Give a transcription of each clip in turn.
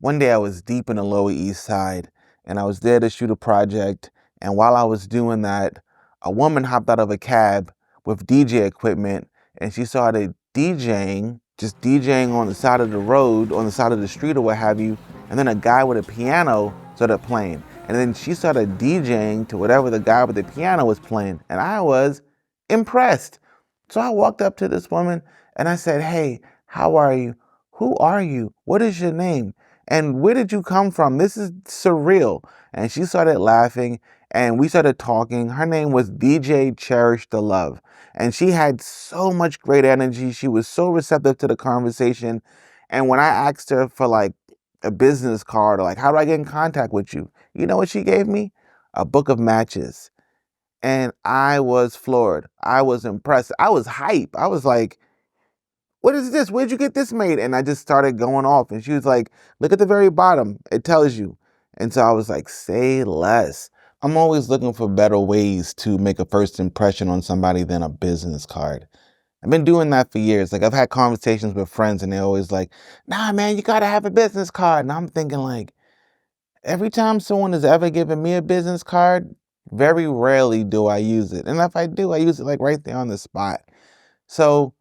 One day I was deep in the Lower East Side and I was there to shoot a project. And while I was doing that, a woman hopped out of a cab with DJ equipment and she started DJing, just DJing on the side of the road, on the side of the street or what have you. And then a guy with a piano started playing. And then she started DJing to whatever the guy with the piano was playing. And I was impressed. So I walked up to this woman and I said, "Hey, how are you? Who are you? What is your name? And where did you come from? This is surreal." And she started laughing and we started talking. Her name was DJ Cherish the Love. And she had so much great energy. She was so receptive to the conversation. And when I asked her for like a business card or like, how do I get in contact with you? You know what she gave me? A book of matches. And I was floored. I was impressed. I was hype. I was like, "What is this? Where'd you get this made?" And I just started going off. And she was like, "Look at the very bottom. It tells you." And so I was like, say less. I'm always looking for better ways to make a first impression on somebody than a business card. I've been doing that for years. Like I've had conversations with friends and they're always like, "Nah, man, you gotta have a business card." And I'm thinking like, every time someone has ever given me a business card, very rarely do I use it. And if I do, I use it like right there on the spot. So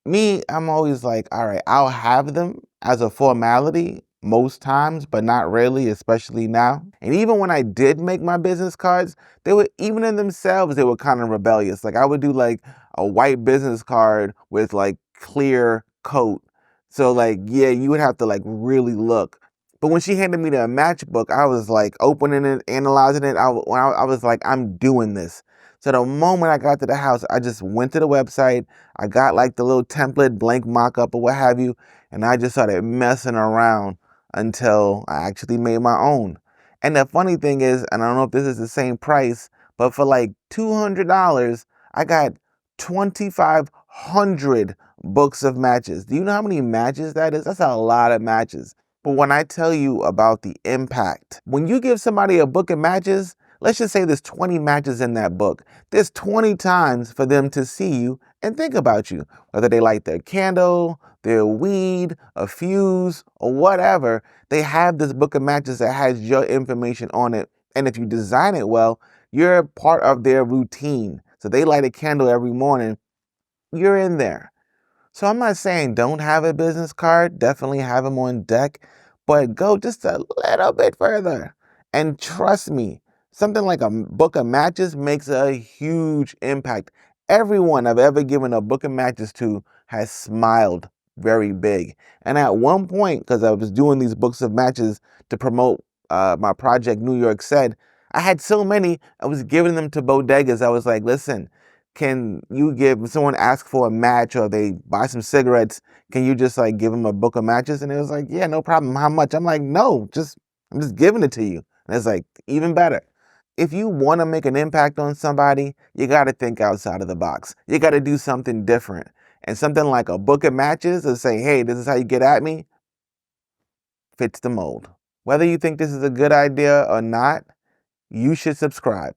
me, I'm always like, all right, I'll have them as a formality most times, but not really, especially now. And even when I did make my business cards, they were, even in themselves, they were kind of rebellious. Like I would do like a white business card with like clear coat. So like, yeah, you would have to like really look. But when she handed me the matchbook, I was like opening it, analyzing it. I was like, I'm doing this. So the moment I got to the house, I just went to the website. I got like the little template, blank mock-up or what have you, and I just started messing around until I actually made my own. And the funny thing is, and I don't know if this is the same price, but for like $200, I got 2,500 books of matches. Do you know how many matches that is? That's a lot of matches. But when I tell you about the impact, when you give somebody a book of matches, let's just say there's 20 matches in that book. There's 20 times for them to see you and think about you, whether they light their candle, their weed, a fuse, or whatever. They have this book of matches that has your information on it. And if you design it well, you're part of their routine. So they light a candle every morning, you're in there. So I'm not saying don't have a business card, definitely have them on deck, but go just a little bit further. And trust me, something like a book of matches makes a huge impact. Everyone I've ever given a book of matches to has smiled very big. And at one point, because I was doing these books of matches to promote my project, New York Said, I had so many, I was giving them to bodegas. I was like, listen, can you give, if someone asks for a match or they buy some cigarettes, can you just like give them a book of matches? And it was like, yeah, no problem. How much? I'm like, no, I'm just giving it to you. And it's like, even better. If you want to make an impact on somebody, you got to think outside of the box. You got to do something different. And something like a book of matches or say, hey, this is how you get at me, fits the mold. Whether you think this is a good idea or not, you should subscribe.